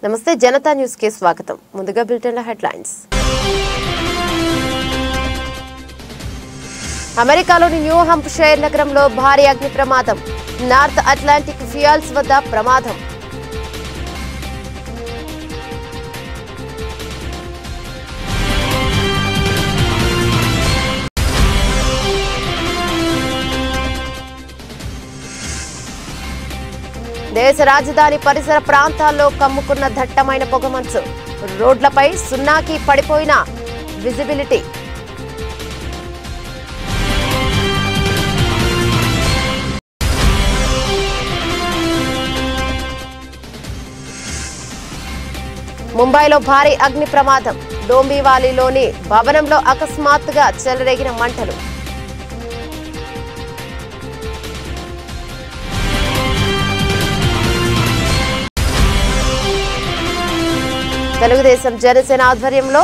నమస్తే జనతా న్యూస్ కి స్వాగతం. ముందుగా బులెటిన్ హెడ్లైన్స్. అమెరికాలోని న్యూ హాంప్షైర్ నగరంలో భారీ అగ్ని ప్రమాదం. నార్త్ అట్లాంటిక్ ఫ్యూయల్స్ వద్ద ప్రమాదం. దేశ రాజధాని పరిసర ప్రాంతాల్లో కమ్ముకున్న దట్టమైన పొగమంచు. రోడ్లపై సున్నాకి పడిపోయిన విజిబిలిటీ. ముంబైలో భారీ అగ్ని ప్రమాదం. డోంబివాలీలోని భవనంలో అకస్మాత్తుగా చెలరేగిన మంటలు. తెలుగుదేశం జనసేన ఆధ్వర్యంలో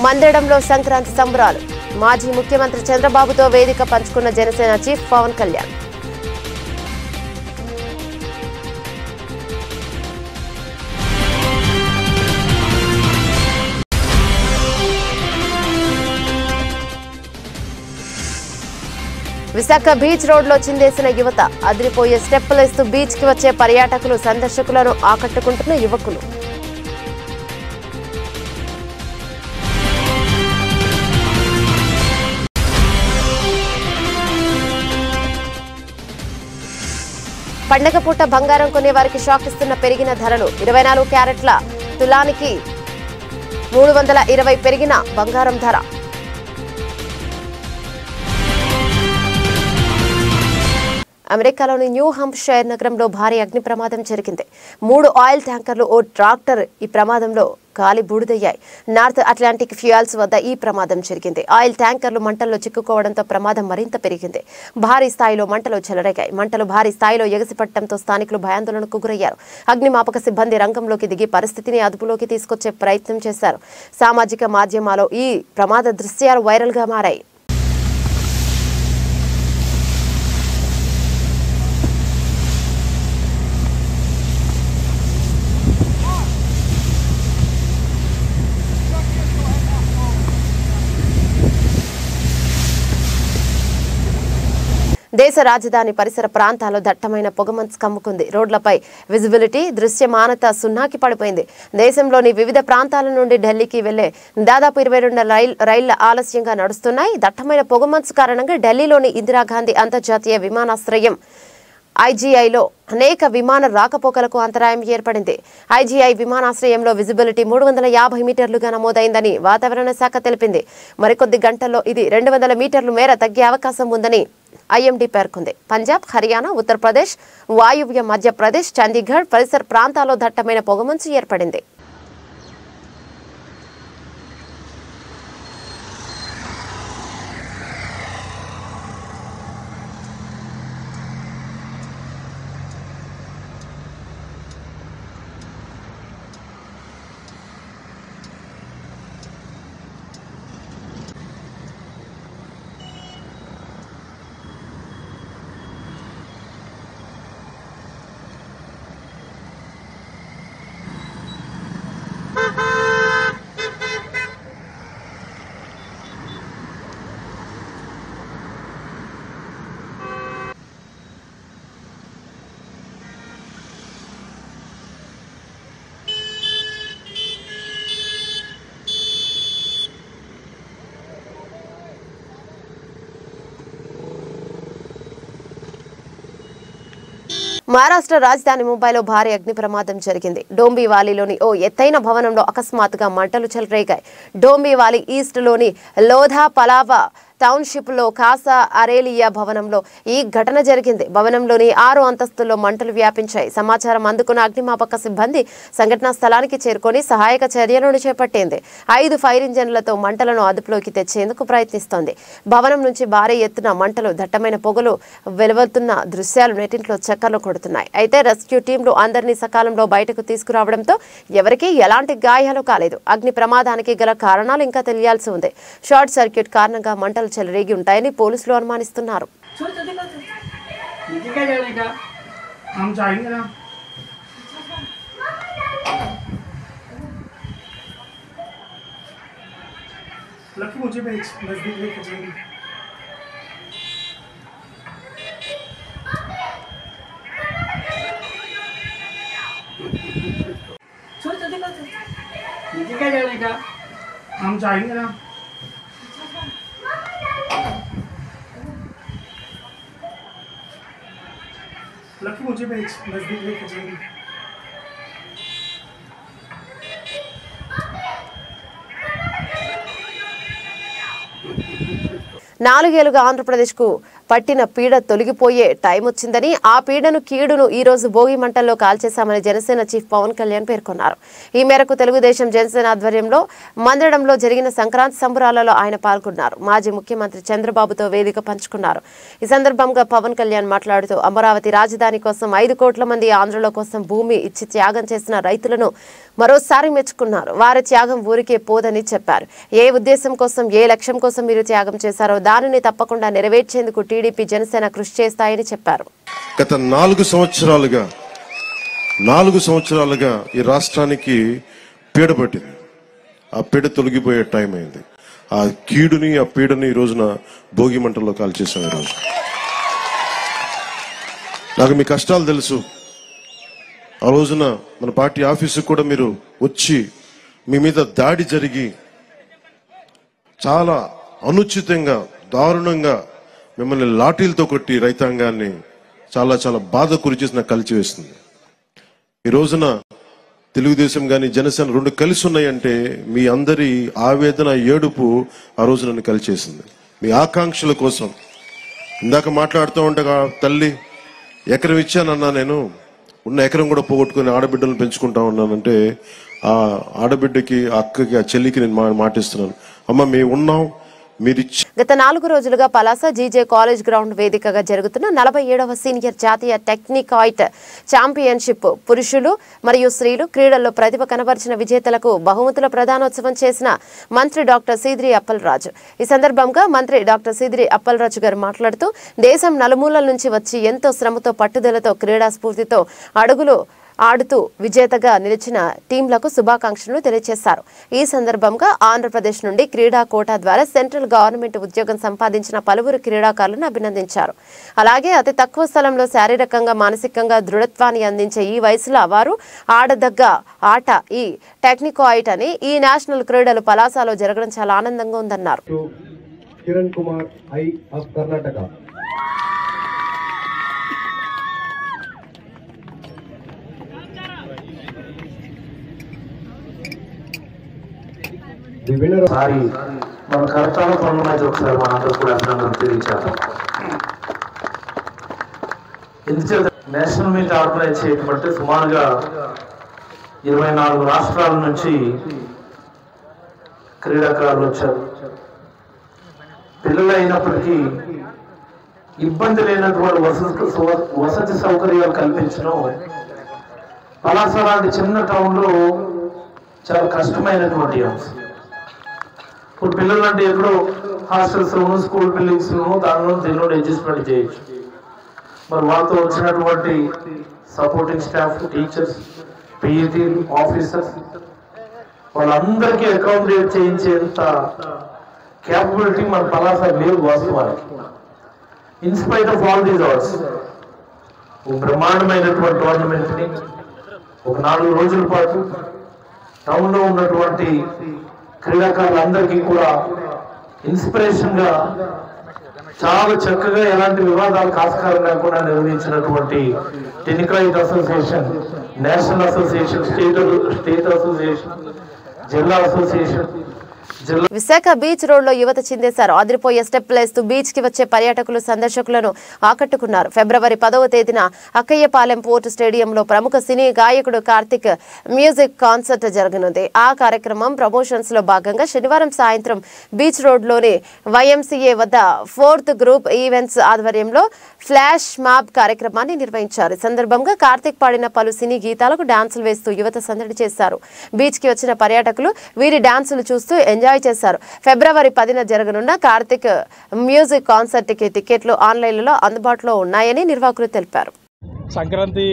మందిరంలో సంక్రాంతి సంబరాలు. మాజీ ముఖ్యమంత్రి చంద్రబాబుతో వేదిక పంచుకున్న జనసేన చీఫ్ పవన్ కళ్యాణ్. విశాఖ బీచ్ రోడ్లో చిందేసిన యువత. అదిరిపోయే స్టెప్పులేస్తూ బీచ్ కి వచ్చే పర్యాటకులు, సందర్శకులను ఆకట్టుకుంటున్న యువకులు. పండగ పూట బంగారం కొనే వారికి షాక్ ఇస్తున్న పెరిగిన ధరలు. 24 క్యారెట్ల తులానికి 320 పెరిగిన బంగారం ధర. అమెరికాలోని న్యూ హాంప్షైర్ నగరంలో భారీ అగ్ని ప్రమాదం జరిగింది. 3 ఆయిల్ ట్యాంకర్లు, ఓ ట్రాక్టర్ ఈ ప్రమాదంలో కాలి బూడిదయ్యాయి. నార్త్ అట్లాంటిక్ ఫ్యూయల్స్ వద్ద ఈ ప్రమాదం జరిగింది. ఆయిల్ ట్యాంకర్లు మంటల్లో చిక్కుకోవడంతో ప్రమాదం మరింత పెరిగింది. భారీ స్థాయిలో మంటలు చెలరేగాయి. మంటలు భారీ స్థాయిలో ఎగసిపట్టడంతో స్థానికులు భయాందోళనకు గురయ్యారు. అగ్నిమాపక సిబ్బంది రంగంలోకి దిగి పరిస్థితిని అదుపులోకి తీసుకొచ్చే ప్రయత్నం చేశారు. సామాజిక మాధ్యమాల్లో ఈ ప్రమాద దృశ్యాలు వైరల్ గా మారాయి. దేశ రాజధాని పరిసర ప్రాంతాల్లో దట్టమైన పొగమంచు కమ్ముకుంది. రోడ్లపై విజిబిలిటీ, దృశ్యమానత సున్నాకి పడిపోయింది. దేశంలోని వివిధ ప్రాంతాల నుండి ఢిల్లీకి వెళ్లే దాదాపు 22 రైళ్ల ఆలస్యంగా నడుస్తున్నాయి. దట్టమైన పొగమంచు కారణంగా ఢిల్లీలోని ఇందిరాగాంధీ అంతర్జాతీయ విమానాశ్రయం ఐజీఐలో అనేక విమాన రాకపోకలకు అంతరాయం ఏర్పడింది. ఐజీఐ విమానాశ్రయంలో విజిబిలిటీ 350 మీటర్లుగా నమోదైందని వాతావరణ శాఖ తెలిపింది. మరికొద్ది గంటల్లో ఇది 200 మీటర్ల మేర తగ్గే అవకాశం ఉందని ఐఎండీ పేర్కొంది. పంజాబ్, హర్యానా, ఉత్తరప్రదేశ్, వాయువ్య మధ్యప్రదేశ్, చండీగఢ్ పరిసర ప్రాంతాల్లో దట్టమైన పొగమంచు ఏర్పడింది. మహారాష్ట్ర రాజధాని ముంబైలో భారీ అగ్ని ప్రమాదం జరిగింది. డోంబివాలీలోని ఓ ఎత్తైన భవనంలో అకస్మాత్తుగా మంటలు చెలరేగాయి. డోంబివాలి ఈస్ట్ లోని లోధా పలావా టౌన్షిప్ లో కాసా అరేలియా భవనంలో ఈ ఘటన జరిగింది. భవనంలోని 6 అంతస్తుల్లో మంటలు వ్యాపించాయి. సమాచారం అందుకున్న అగ్నిమాపక సిబ్బంది సంఘటనా స్థలానికి చేరుకొని సహాయక చర్యలను చేపట్టింది. 5 ఫైర్ ఇంజన్లతో మంటలను అదుపులోకి తెచ్చేందుకు ప్రయత్నిస్తోంది. భవనం నుంచి భారీ ఎత్తున మంటలు, దట్టమైన పొగలు వెలువడుతున్న దృశ్యాలు నెట్టింట్లో చక్కర్లు కొడుతున్నాయి. అయితే రెస్క్యూ టీంలు అందరినీ సకాలంలో బయటకు తీసుకురావడంతో ఎవరికీ ఎలాంటి గాయాలు కాలేదు. అగ్ని ప్రమాదానికి గల కారణాలు ఇంకా తెలియాల్సి ఉంది. షార్ట్ సర్క్యూట్ కారణంగా మంటలు చెలరేగి ఉంటాయని పోలీసులు అనుమానిస్తున్నారు. लकी मुझे भी नजदीक लेके जाएंगे। नीचे क्या जाने का? हम जाएंगे ना। लकी मुझे भी नजदीक लेके जाएंगे। 4 ఏళ్లుగా ఆంధ్రప్రదేశ్కు పట్టిన పీడ తొలగిపోయే టైం వచ్చిందని ఆ పీడను కీడును ఈ రోజు భోగి మంటల్లో కాల్చేశామని జనసేన చీఫ్ పవన్ కళ్యాణ్ పేర్కొన్నారు. ఈ మేరకు తెలుగుదేశం జనసేన ఆధ్వర్యంలో మందడంలో జరిగిన సంక్రాంతి సంబరాలలో ఆయన పాల్గొన్నారు. మాజీ ముఖ్యమంత్రి చంద్రబాబుతో వేదిక పంచుకున్నారు. ఈ సందర్భంగా పవన్ కళ్యాణ్ మాట్లాడుతూ అమరావతి రాజధాని కోసం 5 కోట్ల మంది ఆంధ్రుల కోసం భూమి ఇచ్చి త్యాగం చేసిన రైతులను మరోసారి మెచ్చుకున్నారు. వారి త్యాగం ఊరికే పోదని చెప్పారు. ఏ ఉద్దేశం కోసం ఏ లక్ష్యం కోసం మీరు త్యాగం చేశారో దానిని తప్పకుండా నెరవేర్చేందుకు టీడీపీ జనసేన కృషి చేస్తాయని చెప్పారు. గత 4 సంవత్సరాలుగా ఈ రాష్ట్రానికి పీడ పట్టింది. ఆ పీడ తొలగిపోయే టైం అయింది. ఆ కీడుని ఆ పీడని ఈ రోజున భోగి మంటల్లో కాల్చేసాం. ఈ రోజు నాకు మీ కష్టాలు తెలుసు. ఆ రోజున మన పార్టీ ఆఫీసుకు కూడా మీరు వచ్చి మీ మీద దాడి జరిగి చాలా అనుచితంగా దారుణంగా మిమ్మల్ని లాఠీలతో కొట్టి రైతాంగాన్ని చాలా చాలా బాధ గురిచేసి నాకు కలిచివేస్తుంది. ఈ రోజున తెలుగుదేశం కానీ జనసేన 2 కలిసి ఉన్నాయంటే మీ అందరి ఆవేదన ఏడుపు ఆ రోజు నన్ను కలిచేసింది. మీ ఆకాంక్షల కోసం ఇందాక మాట్లాడుతూ ఉండగా తల్లి ఎకరం ఇచ్చానన్నా, నేను ఉన్న ఎకరం కూడా పోగొట్టుకుని ఆడబిడ్డలను పెంచుకుంటా ఉన్నానంటే ఆ ఆడబిడ్డకి ఆ అక్కకి ఆ చెల్లికి నేను మాటిస్తున్నాను, అమ్మ మేము ఉన్నాం. గత 4 రోజులుగా పలాస జీజే కాలేజ్ గ్రౌండ్ వేదికగా జరుగుతున్న 47వ సీనియర్ జాతీయ టెక్నికాయిట్ ఛాంపియన్షిప్ పురుషులు మరియు స్త్రీలు క్రీడల్లో ప్రతిభ కనబరిచిన విజేతలకు బహుమతుల ప్రదానోత్సవం చేసిన మంత్రి డాక్టర్ సీదిరి అప్పలరాజు. ఈ సందర్భంగా మంత్రి డాక్టర్ సీదిరి అప్పలరాజు గారు మాట్లాడుతూ దేశం నలుమూలల నుంచి వచ్చి ఎంతో శ్రమతో పట్టుదలతో క్రీడా స్ఫూర్తితో అడుగులు ఆడుతూ విజేతగా నిలిచిన టీంలకు శుభాకాంక్షలు తెలియజేశారు. ఈ సందర్భంగా ఆంధ్రప్రదేశ్ నుండి క్రీడా కోటా ద్వారా సెంట్రల్ గవర్నమెంట్ ఉద్యోగం సంపాదించిన పలువురు క్రీడాకారులను అభినందించారు. అలాగే అతి తక్కువ స్థలంలో శారీరకంగా మానసికంగా దృఢత్వాన్ని అందించే ఈ వయసులో వారు ఆడదగ్గ ఆట ఈ టెక్నికాయిట్ అని ఈ నేషనల్ క్రీడలు పలాసలో జరగడం చాలా ఆనందంగా ఉందన్నారు. కిరణ్ కుమార్ ఐ ఆఫ్ కర్ణాటక. సారి మన కర్తాల పనుల మధ్య ఒకసారి మనందరూ కూడా అభినందనలు తెలియజేద్దాం. ఎందుచేత నేషనల్ మీట్ ఆర్గనైజ్ చేయటమంటే సుమారుగా 24 రాష్ట్రాల నుంచి క్రీడాకారులు వచ్చారు. పిల్లలు అయినప్పటికీ ఇబ్బంది లేనటువంటి వసతి సౌకర్యాలు కల్పించడం పలాస లాంటి చిన్న టౌన్లో చాలా కష్టమైనటువంటి అంశం. ఇప్పుడు పిల్లలు అంటే ఎక్కడో హాస్టల్స్ స్కూల్ బిల్డింగ్స్ దానిలో దీనిలో అడ్జస్ట్మెంట్ చేయొచ్చు. మరి వాళ్ళతో వచ్చినటువంటి supporting staff, teachers, PET officers వాళ్ళందరికీ అకామిడేట్ చేయించేంత క్యాపబిలిటీ మన పలాస లేదు వాస్తవానికి. In spite of all these hours బ్రహ్మాండమైనటువంటి టోర్నమెంట్ని ఒక 4 రోజుల పాటు టౌన్లో ఉన్నటువంటి క్రీడాకారులందరికీ కూడా ఇన్స్పిరేషన్ గా చాలా చక్కగా ఎలాంటి వివాదాలకు ఆస్కారం లేకుండా నిర్వహించినటువంటి టెక్నికాయిట్ association, national association, state association, జిల్లా అసోసియేషన్. విశాఖ బీచ్ రోడ్ లో యువత చిందేశారు. అదిరిపోయే స్టెప్ లేస్తూ బీచ్ కి వచ్చే పర్యాటకులు సందర్శకులను ఆకట్టుకున్నారు. ఫిబ్రవరి 10వ తేదీన అక్కయ్యపాలెం పోర్టు స్టేడియంలో ప్రముఖ సినీ గాయకుడు కార్తిక్ మ్యూజిక్ కాన్సర్ట్ జరగనుంది. ఆ కార్యక్రమం ప్రమోషన్స్ లో భాగంగా శనివారం సాయంత్రం బీచ్ రోడ్ లోని వైఎంసీఏ వద్ద 4th గ్రూప్ ఈవెంట్స్ ఆధ్వర్యంలో ఫ్లాష్ మాబ్ కార్యక్రమాన్ని నిర్వహించారు. ఈ సందర్భంగా కార్తిక్ పాడిన పలు సినీ గీతాలకు డాన్సులు వేస్తూ యువత సందడి చేశారు. బీచ్ కి వచ్చిన పర్యాటకులు వీరి డాన్సులు చూస్తూ ఎంజాయ్ చేశారు. ఫిబ్రవరి 10న జరగనున్న కార్తిక్ మ్యూజిక్ కాన్సర్ట్ కి టికెట్లు ఆన్లైన్లో అందుబాటులో ఉన్నాయని నిర్వాహకులు తెలిపారు. సంక్రాంతి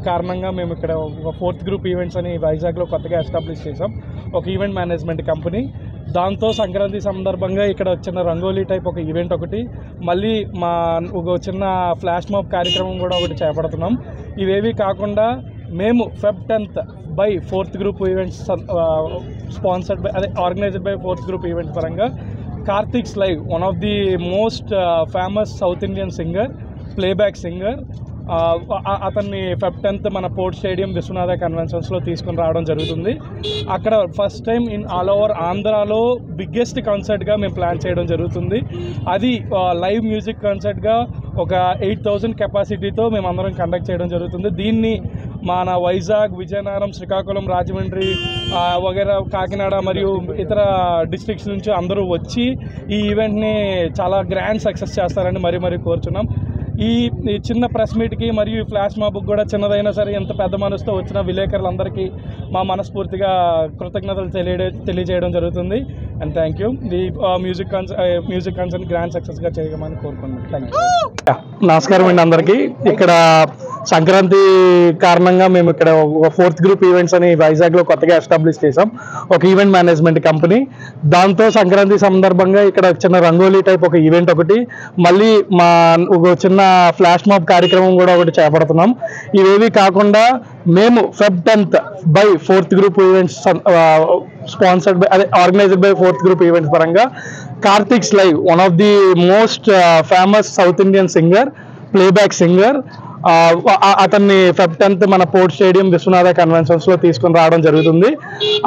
కారణంగా మేము ఇక్కడ ఒక 4th గ్రూప్ ఈవెంట్స్ అని వైజాగ్లో కొత్తగా ఎస్టాబ్లిష్ చేసాం. ఒక ఈవెంట్ మేనేజ్మెంట్ కంపెనీ. దాంతో సంక్రాంతి సందర్భంగా ఇక్కడ చిన్న రంగోలీ టైప్ ఒక ఈవెంట్ ఒకటి, మళ్ళీ మా ఒక చిన్న ఫ్లాష్ మాబ్ కార్యక్రమం కూడా ఒకటి చేపడుతున్నాం. ఇవేవి కాకుండా మేము Feb 10th by 4th group events sponsored by organized by 4th group events పరంగా Karthik's live, one of the most famous south Indian singer, playback singer, అతన్ని Feb 10th మన పోర్ట్ స్టేడియం విశ్వనాథ కన్వెన్షన్స్లో తీసుకుని రావడం జరుగుతుంది. అక్కడ first time in all over ఆంధ్రాలో biggest కాన్సర్ట్గా మేము plan చేయడం జరుగుతుంది. అది లైవ్ మ్యూజిక్ కాన్సర్ట్గా ఒక 8,000 కెపాసిటీతో మేము అందరం కండక్ట్ చేయడం జరుగుతుంది. దీన్ని మన వైజాగ్, విజయనగరం, శ్రీకాకుళం, రాజమండ్రి వగైరా కాకినాడ మరియు ఇతర డిస్ట్రిక్ట్స్ నుంచి అందరూ వచ్చి ఈ ఈవెంట్ని చాలా గ్రాండ్ సక్సెస్ చేస్తారని మరీ కోరుచున్నాం. ఈ చిన్న ప్రెస్ మీట్కి మరియు ఫ్లాష్ మాబ్కి కూడా చిన్నదైనా సరే ఎంత పెద్ద మనసుతో వచ్చిన విలేకరులందరికీ మా మనస్ఫూర్తిగా కృతజ్ఞతలు తెలియజేయడం జరుగుతుంది. And thank you. ఈ మ్యూజిక్ కన్సర్న్ గ్రాండ్ సక్సెస్గా చేయమని కోరుకుంటున్నాను. Thank you. నమస్కారం అండి అందరికీ. ఇక్కడ సంక్రాంతి కారణంగా మేము ఇక్కడ ఒక 4th గ్రూప్ ఈవెంట్స్ అని వైజాగ్లో కొత్తగా ఎస్టాబ్లిష్ చేసాం, ఒక ఈవెంట్ మేనేజ్మెంట్ కంపెనీ. దాంతో సంక్రాంతి సందర్భంగా ఇక్కడ చిన్న రంగోలీ టైప్ ఒక ఈవెంట్ ఒకటి, మళ్ళీ మా ఒక చిన్న ఫ్లాష్ మాబ్ కార్యక్రమం కూడా ఒకటి చేపడుతున్నాం. ఇవేవి కాకుండా మేము Feb 10th by 4th group events sponsored by organized by 4th group events పరంగా Karthik's live, one of the most famous south Indian singer, playback singer, అతన్ని Feb 10th మన పోర్ట్ స్టేడియం విశ్వనాథ కన్వెన్షన్స్లో తీసుకుని రావడం జరుగుతుంది.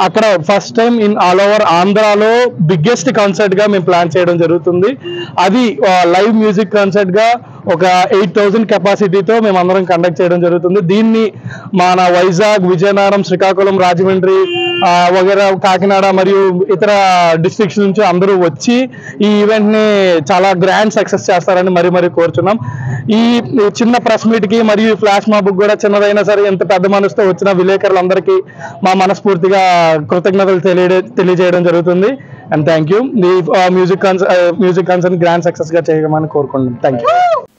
అక్కడ first time in all over ఆంధ్రాలో biggest కాన్సర్ట్గా మేము plan చేయడం జరుగుతుంది. అది లైవ్ మ్యూజిక్ కాన్సర్ట్గా ఒక 8,000 కెపాసిటీతో మేము అందరం కండక్ట్ చేయడం జరుగుతుంది. దీన్ని మన వైజాగ్, విజయనగరం, శ్రీకాకుళం, రాజమండ్రి వగైరా కాకినాడ మరియు ఇతర డిస్ట్రిక్ట్స్ నుంచి అందరూ వచ్చి ఈ ఈవెంట్ని చాలా గ్రాండ్ సక్సెస్ చేస్తారని మరీ కోరుచున్నాం. ఈ చిన్న ప్రెస్ మీట్కి మరియు ఫ్లాష్ మాబ్కి కూడా చిన్నదైనా సరే ఎంత పెద్ద మనసుతో వచ్చిన విలేకరులందరికీ మా మనస్ఫూర్తిగా కృతజ్ఞతలు తెలియజేయడం జరుగుతుంది. And thank you. ఈ మ్యూజిక్ కన్సర్న్ గ్రాండ్ సక్సెస్గా చేయమని కోరుకుంటున్నాం. Thank you.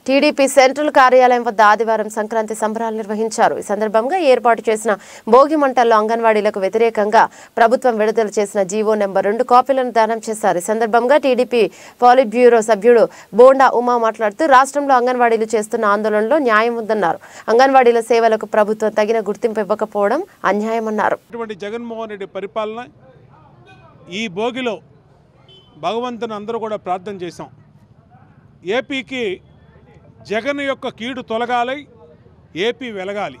టీడీపీ సెంట్రల్ కార్యాలయం వద్ద ఆదివారం సంక్రాంతి సంబరాలు నిర్వహించారు. ఈ సందర్భంగా ఏర్పాటు చేసిన భోగి మంటల్లో అంగన్వాడీలకు వ్యతిరేకంగా ప్రభుత్వం విడుదల చేసిన జీవో నెంబర్ 2 కాపీలను దానం చేశారు. ఈ సందర్భంగా టీడీపీ పాలిట్ బ్యూరో సభ్యుడు బోండా ఉమా మాట్లాడుతూ రాష్ట్రంలో అంగన్వాడీలు చేస్తున్న ఆందోళనలో న్యాయం ఉందన్నారు. అంగన్వాడీల సేవలకు ప్రభుత్వం తగిన గుర్తింపు ఇవ్వకపోవడం అన్యాయమన్నారు. జగన్మోహన్ రెడ్డి పరిపాలన ఈ భోగిలో భగవంతుని అందరూ కూడా ప్రార్థన చేశాం. ఏపీకి జగన్ యొక్క కీడు తొలగాలి, ఏపీ వెలగాలి,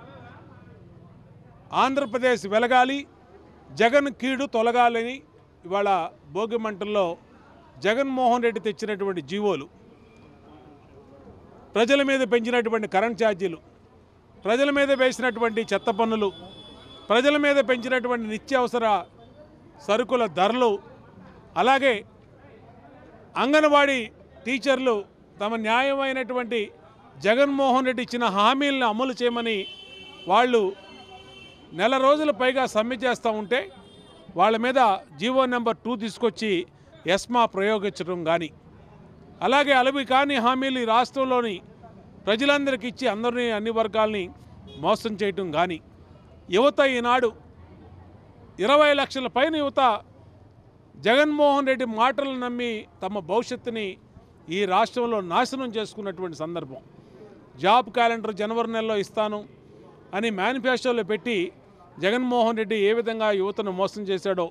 ఆంధ్రప్రదేశ్ వెలగాలి, జగన్ కీడు తొలగాలని ఇవాళ భోగి మంటల్లో జగన్మోహన్ రెడ్డి తెచ్చినటువంటి జీవోలు, ప్రజల మీద పెంచినటువంటి కరెంట్ ఛార్జీలు, ప్రజల మీద వేసినటువంటి చెత్త పన్నులు, ప్రజల మీద పెంచినటువంటి నిత్యావసర సరుకుల ధరలు, అలాగే అంగన్వాడీ టీచర్లు తమ న్యాయమైనటువంటి జగన్మోహన్ రెడ్డి ఇచ్చిన హామీలను అమలు చేయమని వాళ్ళు నెల రోజుల పైగా సమ్మె చేస్తూ ఉంటే వాళ్ళ మీద జీవో నెంబర్ 2 తీసుకొచ్చి ఎస్మా ప్రయోగించడం కానీ, అలాగే అలవి కాని హామీలు ఈ రాష్ట్రంలోని ప్రజలందరికీ ఇచ్చి అందరినీ అన్ని వర్గాల్ని మోసం చేయటం కానీ, యువత ఈనాడు 20 లక్షల పైన యువత జగన్మోహన్ రెడ్డి మాటలను నమ్మి తమ భవిష్యత్తుని ఈ రాష్ట్రంలో నాశనం చేసుకున్నటువంటి సందర్భం. జాబ్ క్యాలెండర్ జనవరి నెలలో ఇస్తాను అని మేనిఫెస్టోలో పెట్టి జగన్మోహన్ రెడ్డి ఏ విధంగా యువతను మోసం చేశాడో,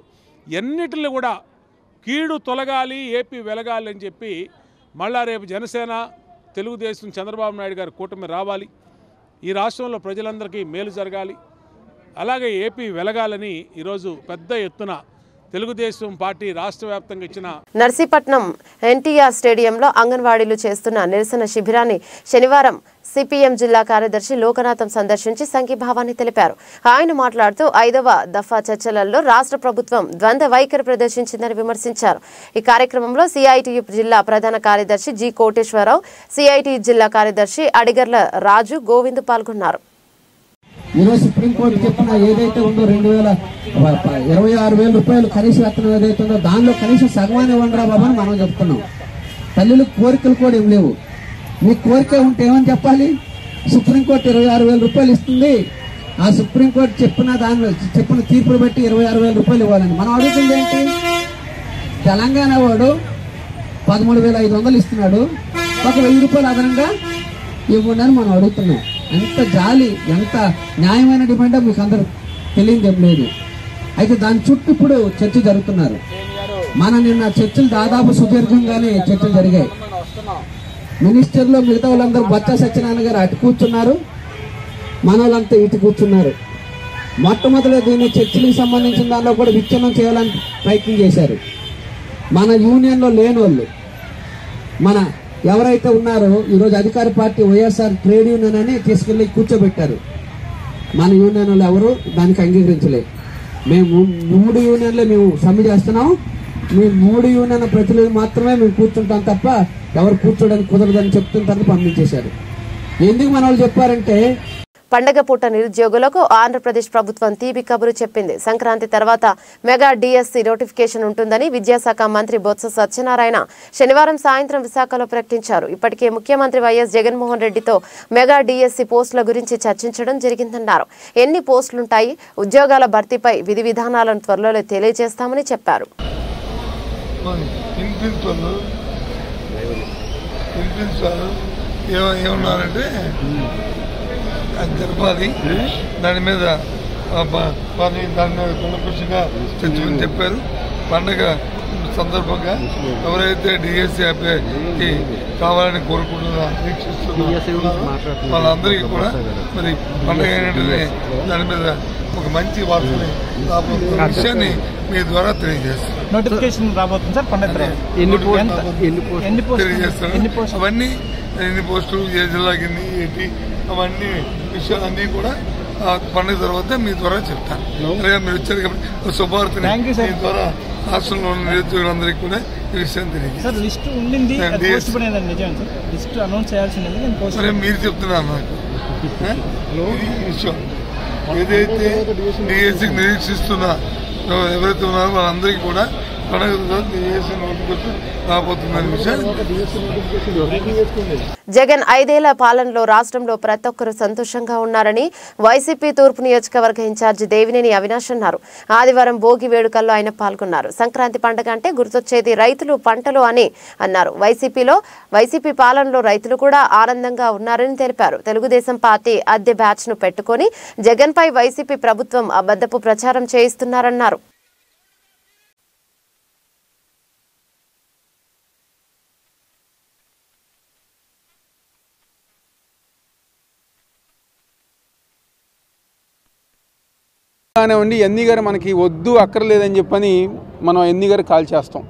ఎన్నిటిని కూడా కీడు తొలగాలి, ఏపీ వెలగాలి అని చెప్పి మళ్ళా రేపు జనసేన, తెలుగుదేశం, చంద్రబాబు నాయుడు గారి కూటమి రావాలి, ఈ రాష్ట్రంలో ప్రజలందరికీ మేలు జరగాలి, అలాగే ఏపీ వెలగాలని ఈరోజు పెద్ద ఎత్తున తెలుగుదేశం పార్టీ రాష్ట్ర వ్యాప్తంగా ఇచ్చిన నర్సీపట్నం ఎన్టీఆర్ స్టేడియంలో అంగన్వాడీలు చేస్తున్న నిరసన శిబిరాన్ని శనివారం సిపిఎం జిల్లా కార్యదర్శి లోకనాథం సందర్శించి సంఘీభావాన్ని తెలిపారు. ఆయన మాట్లాడుతూ 5వ దఫా చర్చలలో రాష్ట్ర ప్రభుత్వం ద్వంద్వ వైఖరి ప్రదర్శించిందని విమర్శించారు. ఈ కార్యక్రమంలో సిఐటియు జిల్లా ప్రధాన కార్యదర్శి జి కోటేశ్వరరావు, సిఐటియు జిల్లా కార్యదర్శి అడిగర్ల రాజు, గోవింద్ పాల్గొన్నారు. ఈరోజు సుప్రీంకోర్టు చెప్పిన ఏదైతే ఉందో 26,000 రూపాయలు కనీస వేతనం ఏదైతే ఉందో దానిలో కనీసం సగమాన్ని ఇవ్వండి రా బాబు అని మనం చెప్తున్నాం. తల్లులకు కోరికలు కూడా ఏం లేవు. మీ కోరిక ఉంటే ఏమని చెప్పాలి? సుప్రీంకోర్టు 26,000 రూపాయలు ఇస్తుంది, ఆ సుప్రీంకోర్టు చెప్పిన తీర్పును బట్టి 26,000 రూపాయలు ఇవ్వాలని మనం అడుగుతుంది ఏంటి? తెలంగాణ వాడు 13,500 ఇస్తున్నాడు, ఒక 1000 రూపాయలు అదనంగా ఇవ్వండి అని మనం అడుగుతున్నాం. ఎంత జాలి, ఎంత న్యాయమైన డిమాండ్ మీకు అందరూ తెలియదేం లేదు. అయితే దాని చుట్టూ ఇప్పుడు చర్చ జరుగుతున్నారు. నిన్న చర్చలు దాదాపు సుదీర్ఘంగానే చర్చలు జరిగాయి. మినిస్టర్లో మిగతా వాళ్ళందరూ బొత్స సత్యనారాయణ గారు అటు కూర్చున్నారు, మన వాళ్ళంతా ఇటు కూర్చున్నారు. మొట్టమొదటి దీని చర్చలకు సంబంధించిన దానిలో కూడా విచ్ఛిన్నం చేయాలని ప్రయత్నం చేశారు. మన యూనియన్లో లేని వాళ్ళు, మన ఎవరైతే ఉన్నారో ఈరోజు అధికార పార్టీ వైఎస్ఆర్ ట్రేడ్ యూనియన్ అని తీసుకెళ్లి కూర్చోబెట్టారు. మన యూనియన్ వాళ్ళు ఎవరు దానికి అంగీకరించలేదు. మేము 3 యూనియన్లే మేము సమ్మె చేస్తున్నాం, మేము 3 యూనియన్ ప్రతినిధులు మాత్రమే మేము కూర్చుంటాం తప్ప ఎవరు కూర్చోడానికి కుదరదని చెప్తున్న తర్వాత పంపించేశారు. ఎందుకు మన వాళ్ళు చెప్పారంటే, పండగ పూట నిరుద్యోగులకు ఆంధ్రప్రదేశ్ ప్రభుత్వం తీపి కబురు చెప్పింది. సంక్రాంతి తర్వాత మెగా డిఎస్సి నోటిఫికేషన్ ఉంటుందని విద్యాశాఖ మంత్రి బొత్స సత్యనారాయణ శనివారం సాయంత్రం విశాఖలో ప్రకటించారు. ఇప్పటికే ముఖ్యమంత్రి వైఎస్ జగన్మోహన్ రెడ్డితో మెగా డిఎస్సి పోస్టుల గురించి చర్చించడం జరిగిందన్నారు. ఎన్ని పోస్టులుంటాయి, ఉద్యోగాల భర్తీపై విధి విధానాలను త్వరలో తెలియజేస్తామని చెప్పారు. జరపాలి, దాని మీద కులకృషిగా చర్చని చెప్పారు. పండగ సందర్భంగా ఎవరైతే డిఎస్సి కావాలని కోరుకుంటున్నా వాళ్ళందరికీ కూడా మరి పండగ ఏంటంటే దాని మీద ఒక మంచి వార్తని విషయాన్ని మీ ద్వారా తెలియజేస్తాను. నోటిఫికేషన్ రాబోతుంది సార్. పండగ తెలియజేస్తాను. అవన్నీ ఎన్ని పోస్టులు, ఏ జిల్లాకి ఏంటి, అవన్నీ విషయాలన్నీ కూడా పండుగ తర్వాత మీ ద్వారా చెప్తాను. అలాగే మీరు వచ్చారు కాబట్టి శుభార్తని మీ ద్వారా రాష్ట్రంలో ఉన్న నిరుద్యోగులందరికీ కూడా ఈ విషయం తెలియదు. మీరు చెప్తున్నారు నాకు ఈ విషయం. ఏదైతే డిఎస్సి నిరీక్షిస్తున్నా ఎవరైతే ఉన్నారో వాళ్ళందరికీ కూడా జగన్ 5 ఏళ్ల పాలనలో రాష్ట్రంలో ప్రతి ఒక్కరూ సంతోషంగా ఉన్నారని వైసీపీ తూర్పు నియోజకవర్గ ఇన్ఛార్జి దేవినేని అవినాష్ అన్నారు. ఆదివారం భోగి వేడుకల్లో ఆయన పాల్గొన్నారు. సంక్రాంతి పండుగ అంటే గుర్తొచ్చేది రైతులు, పంటలు అని అన్నారు. వైసీపీ పాలనలో రైతులు కూడా ఆనందంగా ఉన్నారని తెలిపారు. తెలుగుదేశం పార్టీ అద్దె బ్యాచ్ ను పెట్టుకుని జగన్ పై వైసీపీ ప్రభుత్వం అబద్ధపు ప్రచారం చేయిస్తున్నారన్నారు. కానివ్వండి, ఎన్ని గారు మనకి వద్దు అక్కర్లేదని చెప్పని మనం ఎన్ని గారు కాల్ చేస్తాం.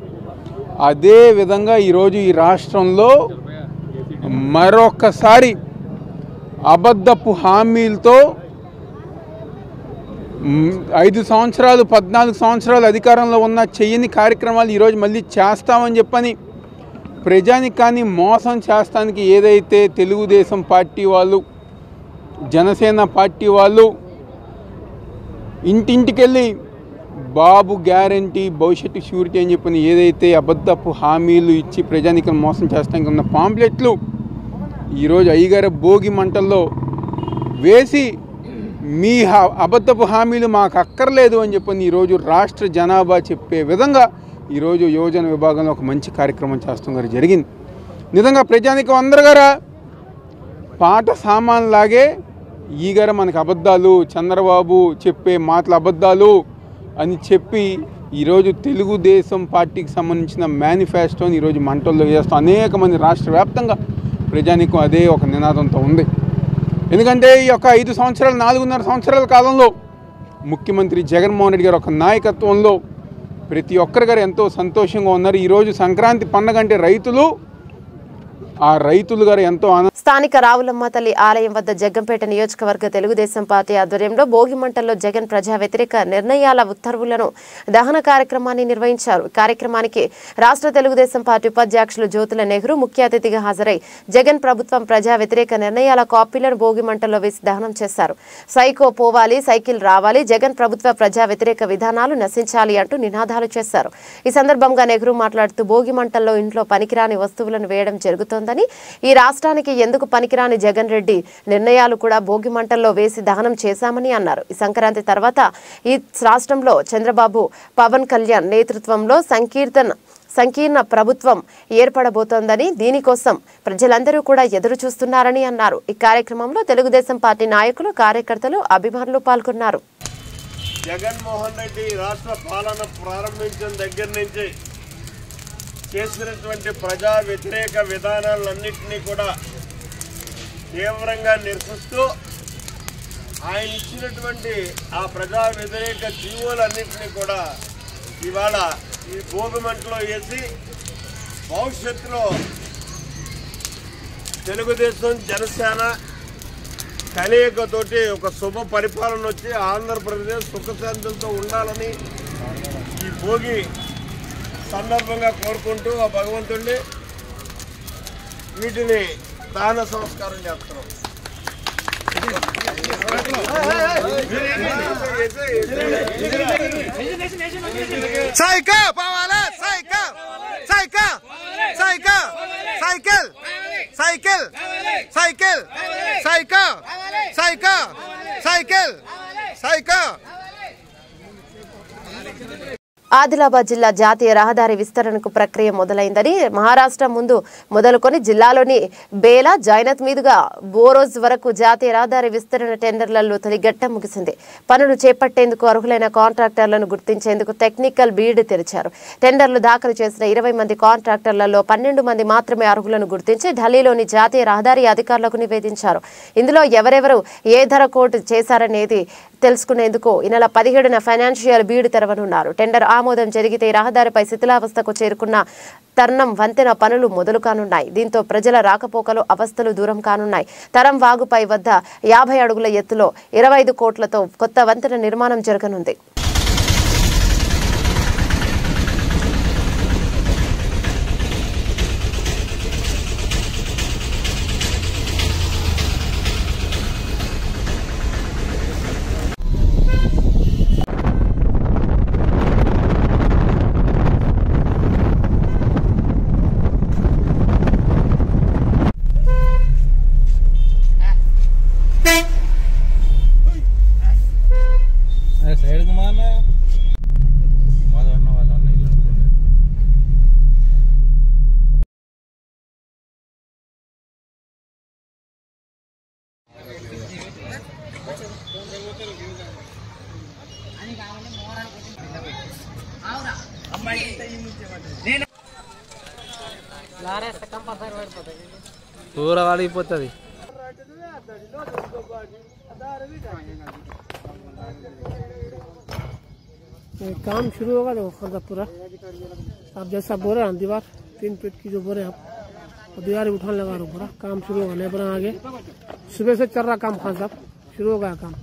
అదే విధంగా ఈరోజు ఈ రాష్ట్రంలో మరొకసారి అబద్ధపు హామీలతో 5 సంవత్సరాలు 14 సంవత్సరాలు అధికారంలో ఉన్న చెయ్యని కార్యక్రమాలు ఈరోజు మళ్ళీ చేస్తామని చెప్పని ప్రజానికాన్ని మోసం చేస్తానికి ఏదైతే తెలుగుదేశం పార్టీ వాళ్ళు, జనసేన పార్టీ వాళ్ళు ఇంటింటికెళ్ళి బాబు గ్యారంటీ, భవిష్యత్తు షూరిటీ అని చెప్పని ఏదైతే అబద్ధపు హామీలు ఇచ్చి ప్రజానికం మోసం చేస్తానికి ఉన్న పాంప్లెట్లు ఈరోజు అయ్యగారు భోగి మంటల్లో వేసి మీ అబద్ధపు హామీలు మాకు అక్కర్లేదు అని చెప్పని ఈరోజు రాష్ట్ర జనాభా చెప్పే విధంగా ఈరోజు యువజన విభాగంలో ఒక మంచి కార్యక్రమం చేస్తున్నారు జరిగింది. నిజంగా ప్రజానికం అందరు గారా పాట సామాన్లాగే ఈగారు మనకు అబద్ధాలు, చంద్రబాబు చెప్పే మాటలు అబద్ధాలు అని చెప్పి ఈరోజు తెలుగుదేశం పార్టీకి సంబంధించిన మేనిఫెస్టోని ఈరోజు మంటల్లో వేస్తాం. అనేక మంది రాష్ట్ర వ్యాప్తంగా ప్రజానికం అదే ఒక నినాదంతో ఉంది. ఎందుకంటే ఈ యొక్క 5 సంవత్సరాలు 4.5 సంవత్సరాల కాలంలో ముఖ్యమంత్రి జగన్మోహన్ రెడ్డి గారు ఒక నాయకత్వంలో ప్రతి ఒక్కరి గారు ఎంతో సంతోషంగా ఉన్నారు. ఈరోజు సంక్రాంతి పండుగ అంటే రైతులు గారు ఎంతో స్థానిక రావులమ్మ తల్లి ఆలయం వద్ద జగ్గంపేట నియోజకవర్గ తెలుగుదేశం పార్టీ ఆధ్వర్యంలో భోగి మంటల్లో జగన్ ప్రజా వ్యతిరేక నిర్ణయాల ఉత్తర్వులను దహన కార్యక్రమాన్ని నిర్వహించారు. కార్యక్రమానికి రాష్ట్ర తెలుగుదేశం పార్టీ ఉపాధ్యక్షులు జ్యోతుల నెహ్రూ ముఖ్య అతిథిగా హాజరై జగన్ ప్రభుత్వం ప్రజా వ్యతిరేక నిర్ణయాల కాపీలను భోగి మంటల్లో వేసి దహనం చేశారు. సైకో పోవాలి, సైకిల్ రావాలి, జగన్ ప్రభుత్వ ప్రజా వ్యతిరేక విధానాలు నశించాలి అంటూ నినాదాలు చేశారు. ఈ సందర్భంగా నెహ్రూ మాట్లాడుతూ భోగి మంటల్లో ఇంట్లో పనికిరాని వస్తువులను వేయడం జరుగుతోంది. జరుగుతోందని, ఈ రాష్ట్రానికి ఎందుకు పనికిరాని జగన్ రెడ్డి నిర్ణయాలు కూడా భోగి మంటల్లో వేసి దహనం చేశామని అన్నారు. ఈ సంక్రాంతి తర్వాత ఈ రాష్ట్రంలో చంద్రబాబు, పవన్ కళ్యాణ్ నేతృత్వంలో సంకీర్ణ ప్రభుత్వం ఏర్పడబోతోందని, దీనికోసం ప్రజలందరూ కూడా ఎదురు చూస్తున్నారని అన్నారు. ఈ కార్యక్రమంలో తెలుగుదేశం పార్టీ నాయకులు, కార్యకర్తలు, అభిమానులు పాల్గొన్నారు. జగన్మోహన్ రెడ్డి రాష్ట్ర పాలన ప్రారంభించిన దగ్గర నుంచి చేసినటువంటి ప్రజా వ్యతిరేక విధానాలన్నింటినీ కూడా తీవ్రంగా నిరసిస్తూ ఆయన ఇచ్చినటువంటి ఆ ప్రజా వ్యతిరేక జీవోలన్నింటినీ కూడా ఇవాళ ఈ భోగి మంటలో వేసి భవిష్యత్తులో తెలుగుదేశం, జనసేన కలయికతోటి ఒక శుభ పరిపాలన వచ్చి ఆంధ్రప్రదేశ్ సుఖశాంతులతో ఉండాలని ఈ భోగి సందర్భంగా కోరుకుంటూ ఆ భగవంతుడిని వీటిని దాన సంస్కారం చేస్తున్నాం. సైకిల్ పోవాలా, cycle cycle cycle cycle cycle cycle cycle cycle cycle cycle. Adilabad జిల్లా జాతీయ రహదారి విస్తరణకు ప్రక్రియ మొదలైందని, మహారాష్ట్ర ముందు మొదలుకొని జిల్లాలోని బేలా, జైనత్ మీదుగా బోరోజ్ వరకు జాతీయ రహదారి విస్తరణ టెండర్లలో తొలి ఘట్టం ముగిసింది. పనులు చేపట్టేందుకు అర్హులైన కాంట్రాక్టర్లను గుర్తించేందుకు టెక్నికల్ బీడ్ తెరిచారు. టెండర్లు దాఖలు చేసిన 20 మంది కాంట్రాక్టర్లలో 12 మంది మాత్రమే అర్హులను గుర్తించి ఢిల్లీలోని జాతీయ రహదారి అధికారులకు నివేదించారు. ఇందులో ఎవరెవరు ఏ ధర కోట్ చేశారనేది తెలుసుకునేందుకు ఈ నెల 17న ఫైనాన్షియల్ బీడ్ తెరవనున్నారు. టెండర్ ఆమోదం జరిగితే రహదారిపై శిథిలావస్థకు చేరుకున్న తర్నం వంతెన పనులు మొదలు కానున్నాయి. దీంతో ప్రజల రాకపోకలు అవస్థలు దూరం కానున్నాయి. తరం వాగుపై వద్ద 50 అడుగుల ఎత్తులో 25 కోట్లతో కొత్త వంతెన నిర్మాణం జరగనుంది. पूरा वाड़ीपोతుంది. काम शुरू होगा तो खर्चा पूरा आप जैसा बोरे हैं दीवार 3 फीट की जो बोरे आप दीवार उठाने लगा रहा पूरा काम शुरू होगा. लेबर आगे सुबह से चल रहा काम, खान साहब शुरू हो गया काम.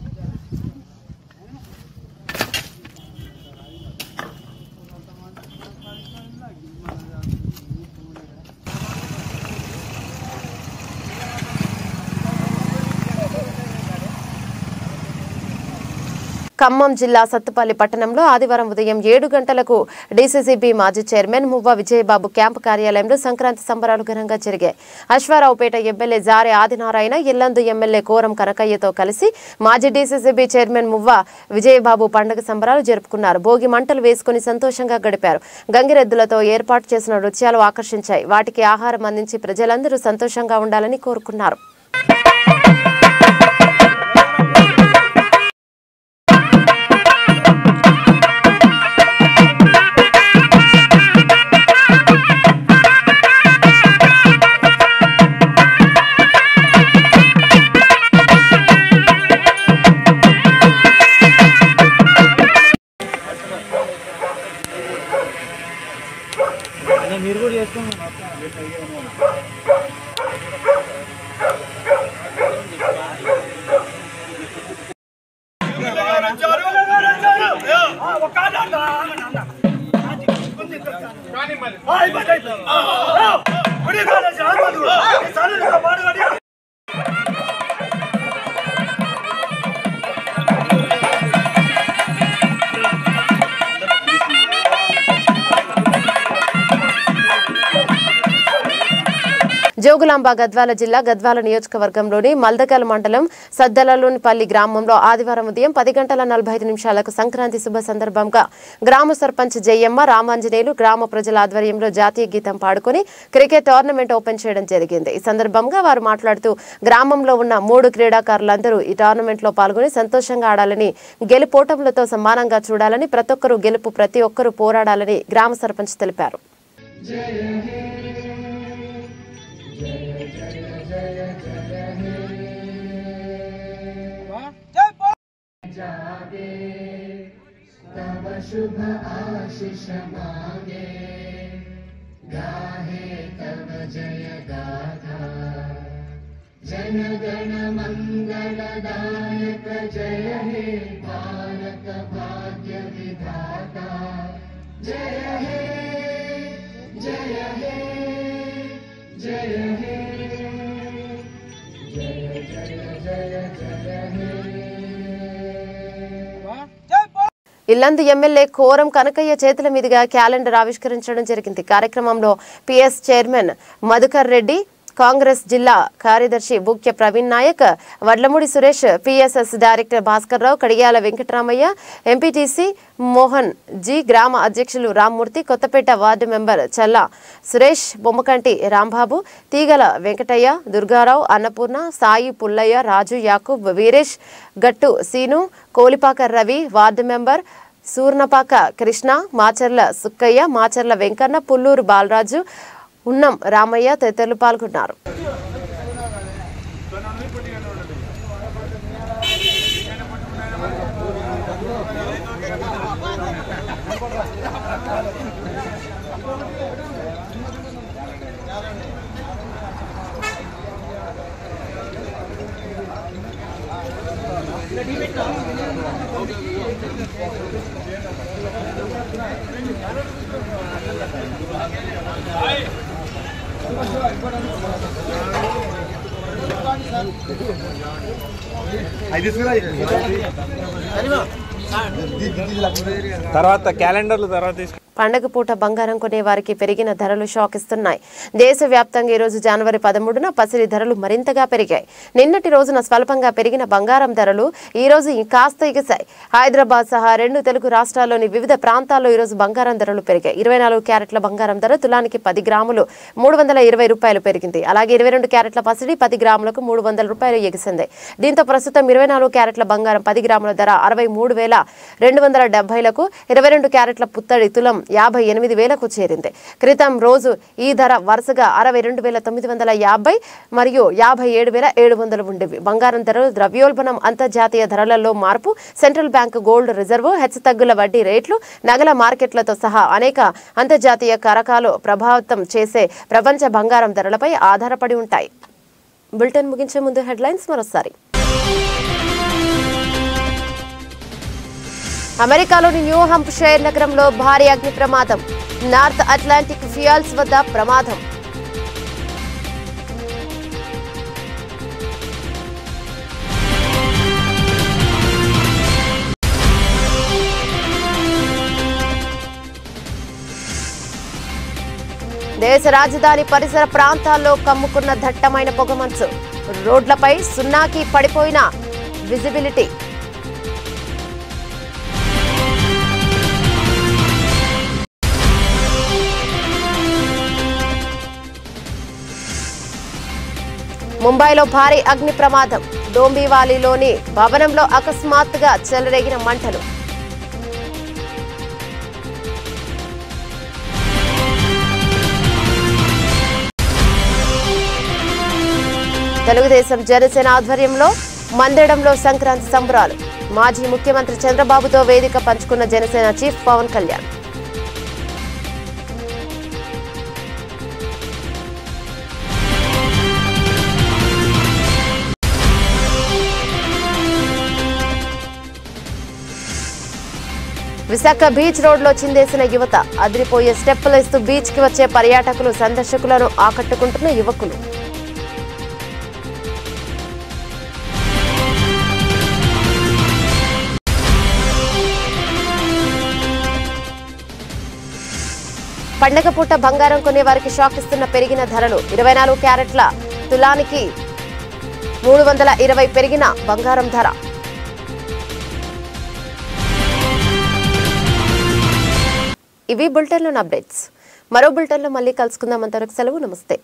ఖమ్మం జిల్లా సత్తుపల్లి పట్టణంలో ఆదివారం ఉదయం 7 గంటలకు డీసీసీబీ మాజీ చైర్మన్ మువ్వ విజయబాబు క్యాంపు కార్యాలయంలో సంక్రాంతి సంబరాలు ఘనంగా జరిగాయి. అశ్వారావుపేట ఎమ్మెల్యే జారే ఆదినారాయణ, ఇల్లందు ఎమ్మెల్యే కోరం కనకయ్యతో కలిసి మాజీ డీసీసీబీ చైర్మన్ మువ్వ విజయబాబు పండుగ సంబరాలు జరుపుకున్నారు. భోగి మంటలు వేసుకుని సంతోషంగా గడిపారు. గంగిరెద్దులతో ఏర్పాటు చేసిన నృత్యాలు ఆకర్షించాయి. వాటికి ఆహారం అందించి ప్రజలందరూ సంతోషంగా ఉండాలని కోరుకున్నారు. మీరు కూడా చేసుకోండి. జోగులాంబ గద్వాల జిల్లా గద్వాల నియోజకవర్గంలోని మల్దకల్ మండలం సద్దలలోనిపల్లి గ్రామంలో ఆదివారం ఉదయం 10:45 సంక్రాంతి శుభ సందర్భంగా గ్రామ సర్పంచ్ జయమ్మ రామాంజనేయులు గ్రామ ప్రజల ఆధ్వర్యంలో జాతీయ గీతం పాడుకొని క్రికెట్ టోర్నమెంట్ ఓపెన్ చేయడం జరిగింది. ఈ సందర్భంగా వారు మాట్లాడుతూ గ్రామంలో ఉన్న 3 క్రీడాకారులందరూ ఈ టోర్నమెంట్ లో పాల్గొని సంతోషంగా ఆడాలని, గెలుపోటములతో సమానంగా చూడాలని, ప్రతి ఒక్కరూ పోరాడాలని గ్రామ సర్పంచ్ తెలిపారు. तब शुभ आशीष मांगे, गाहे तब जय गाथा, जन गण मंगलदायक जय हे भारत भाग्य विधाता, जय हे जय हे जय हे जय जय जय जय हे. ఇల్లందు ఎమ్మెల్యే కోరం కనకయ్య చేతుల మీదుగా క్యాలెండర్ ఆవిష్కరించడం జరిగింది. కార్యక్రమంలో పిఎస్ చైర్మన్ మధుకర్ రెడ్డి, కాంగ్రెస్ జిల్లా కార్యదర్శి బుక్య ప్రవీణ్ నాయక్, వడ్లమూడి సురేష్, పిఎస్ఎస్ డైరెక్టర్ భాస్కర్ రావు, కడియాల వెంకటరామయ్య, ఎంపీటీసీ మోహన్ జీ, గ్రామ అధ్యక్షులు రామ్మూర్తి, కొత్తపేట వార్డు మెంబర్ చల్లా సురేష్, బొమ్మకంటి రాంబాబు, తీగల వెంకటయ్య, దుర్గారావు, అన్నపూర్ణ, సాయి, పుల్లయ్య, రాజు, యాకూబ్, వీరేష్, గట్టు సీను, కోలిపాక రవి, వార్డు మెంబర్ సూర్ణపాక కృష్ణ, మాచర్ల సుక్కయ్య, మాచర్ల వెంకన్న, పుల్లూరు బాలరాజు, ఉన్నం రామయ్య తదితరులు పాల్గొన్నారు. తర్వాత క్యాలెండర్లు తర్వాత పండగ పూట బంగారం కొనే వారికి పెరిగిన ధరలు షాక్ ఇస్తున్నాయి. దేశవ్యాప్తంగా ఈరోజు జనవరి 13న పసిడి ధరలు మరింతగా పెరిగాయి. నిన్నటి రోజున స్వల్పంగా పెరిగిన బంగారం ధరలు ఈ రోజు కాస్త ఎగిశాయి. హైదరాబాద్ సహా 2 తెలుగు రాష్ట్రాల్లోని వివిధ ప్రాంతాల్లో ఈరోజు బంగారం ధరలు పెరిగాయి. 24 క్యారెట్ల బంగారం ధర తులానికి 10 గ్రాములు 320 రూపాయలు పెరిగింది. అలాగే 22 క్యారెట్ల పసిడి 10 గ్రాములకు 300 రూపాయలు ఎగిసింది. దీంతో ప్రస్తుతం 24 క్యారెట్ల బంగారం 10 గ్రాముల ధర 63,270లకు, 22 క్యారెట్ల పుత్తడి తులం 58,000కు చేరింది. క్రితం రోజు ఈ ధర వరుసగా 62,950 మరియు 57,700 ఉండేవి. బంగారం ధరలు ద్రవ్యోల్బణం, అంతర్జాతీయ ధరలలో మార్పు, సెంట్రల్ బ్యాంక్ గోల్డ్ రిజర్వ్, హెచ్చుతగ్గుల వడ్డీ రేట్లు, నగల మార్కెట్లతో సహా అనేక అంతర్జాతీయ కారకాలు ప్రభావితం చేసే ప్రపంచ బంగారం ధరలపై ఆధారపడి ఉంటాయి. బులెటిన్ ముగించే ముందు హెడ్లైన్స్ మరోసారి. అమెరికాలోని న్యూ హంప్షైర్ నగరంలో భారీ అగ్ని ప్రమాదం, నార్త్ అట్లాంటిక్ ఫ్యూయల్స్ వద్ద ప్రమాదం. దేశ రాజధాని పరిసర ప్రాంతాల్లో కమ్ముకున్న దట్టమైన పొగమంచు, రోడ్లపై సున్నాకి పడిపోయిన విజిబిలిటీ. ముంబైలో భారీ అగ్ని ప్రమాదం, డోంబివాలీలోని భవనంలో అకస్మాత్తుగా చెలరేగిన మంటలు. తెలుగుదేశం జనసేన ఆధ్వర్యంలో మందడంలో సంక్రాంతి సంబరాలు, మాజీ ముఖ్యమంత్రి చంద్రబాబుతో వేదిక పంచుకున్న Janasena chief Pawan Kalyan. Visakha beach road లో చిందేసిన యువత, అదిరిపోయే స్టెప్పులు ఇస్తూ బీచ్ కి వచ్చే పర్యాటకులు, సందర్శకులను ఆకట్టుకుంటున్న యువకులు. పండగ పూట బంగారం కొనే వారికి షాక్ ఇస్తున్న పెరిగిన ధరలు 24 క్యారెట్ల తులానికి 320 పెరిగిన బంగారం ధర. ఇవి బులెటిన్లోని అప్డేట్స్. మరో బులెటిన్లో మళ్ళీ కలుసుకుందాం. అంతవరకు సెలవు. నమస్తే.